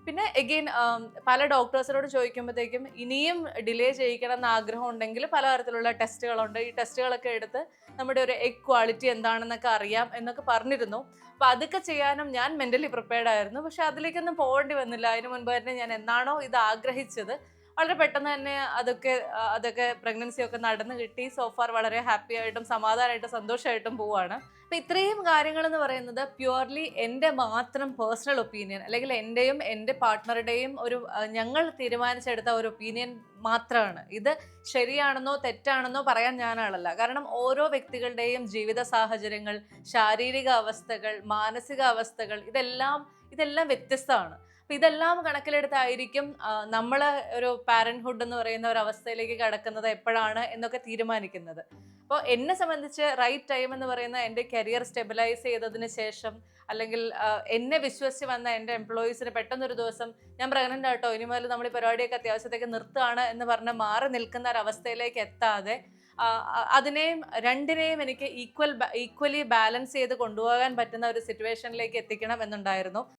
പിന്നെ എഗെയിൻ പല ഡോക്ടേഴ്സിനോട് ചോദിക്കുമ്പോഴത്തേക്കും ഇനിയും ഡിലേ ചെയ്യിക്കണം എന്ന് ആഗ്രഹം ഉണ്ടെങ്കിൽ പലതരത്തിലുള്ള ടെസ്റ്റുകളുണ്ട്. ഈ ടെസ്റ്റുകളൊക്കെ എടുത്ത് നമ്മുടെ ഒരു എഗ് ക്വാളിറ്റി എന്താണെന്നൊക്കെ അറിയാം എന്നൊക്കെ പറഞ്ഞിരുന്നു. അപ്പൊ അതൊക്കെ ചെയ്യാനും ഞാൻ മെന്റലി പ്രിപ്പയർഡ് ആയിരുന്നു. പക്ഷെ അതിലേക്കൊന്നും പോകേണ്ടി വന്നില്ല. അതിന് മുൻപ് തന്നെ ഞാൻ എന്നാണോ ഇത് ആഗ്രഹിച്ചത് വളരെ പെട്ടെന്ന് തന്നെ അതൊക്കെ പ്രഗ്നൻസി ഒക്കെ നടന്നു കിട്ടി. സോഫാർ വളരെ ഹാപ്പി ആയിട്ടും സമാധാനമായിട്ടും സന്തോഷമായിട്ടും പോവാണ്. അപ്പൊ ഇത്രയും കാര്യങ്ങൾ എന്ന് പറയുന്നത് പ്യുവർലി എൻ്റെ മാത്രം പേഴ്സണൽ ഒപ്പീനിയൻ, അല്ലെങ്കിൽ എൻ്റെയും എൻ്റെ പാർട്ട്ണറുടെയും ഒരു ഞങ്ങൾ തീരുമാനിച്ചെടുത്ത ഒരു ഒപ്പീനിയൻ മാത്രമാണ്. ഇത് ശരിയാണെന്നോ തെറ്റാണെന്നോ പറയാൻ ഞാനാളല്ല. കാരണം ഓരോ വ്യക്തികളുടെയും ജീവിത സാഹചര്യങ്ങൾ, ശാരീരിക അവസ്ഥകൾ, മാനസിക അവസ്ഥകൾ ഇതെല്ലാം വ്യത്യസ്തമാണ്. അപ്പൊ ഇതെല്ലാം കണക്കിലെടുത്തായിരിക്കും നമ്മൾ ഒരു പാരന്റ്ഹുഡ് എന്ന് പറയുന്ന ഒരു അവസ്ഥയിലേക്ക് കടക്കുന്നത് എപ്പോഴാണ് എന്നൊക്കെ തീരുമാനിക്കുന്നത്. അപ്പോൾ എന്നെ സംബന്ധിച്ച് റൈറ്റ് ടൈം എന്ന് പറയുന്ന എൻ്റെ കരിയർ സ്റ്റെബിലൈസ് ചെയ്തതിന് ശേഷം, അല്ലെങ്കിൽ എന്നെ വിശ്വസിച്ച് വന്ന എൻ്റെ എംപ്ലോയീസിന് പെട്ടെന്നൊരു ദിവസം ഞാൻ പ്രഗ്നന്റ് ആട്ടോ, ഇനി മുതൽ നമ്മൾ ഈ പരിപാടിയൊക്കെ അത്യാവശ്യത്തേക്ക് നിർത്തുകയാണ് എന്ന് പറഞ്ഞ് മാറി നിൽക്കുന്ന ഒരു അവസ്ഥയിലേക്ക് എത്താതെ അതിനെയും രണ്ടിനെയും എനിക്ക് ഈക്വലി ബാലൻസ് ചെയ്ത് കൊണ്ടുപോകാൻ പറ്റുന്ന ഒരു സിറ്റുവേഷനിലേക്ക് എത്തിക്കണം എന്നുണ്ടായിരുന്നു.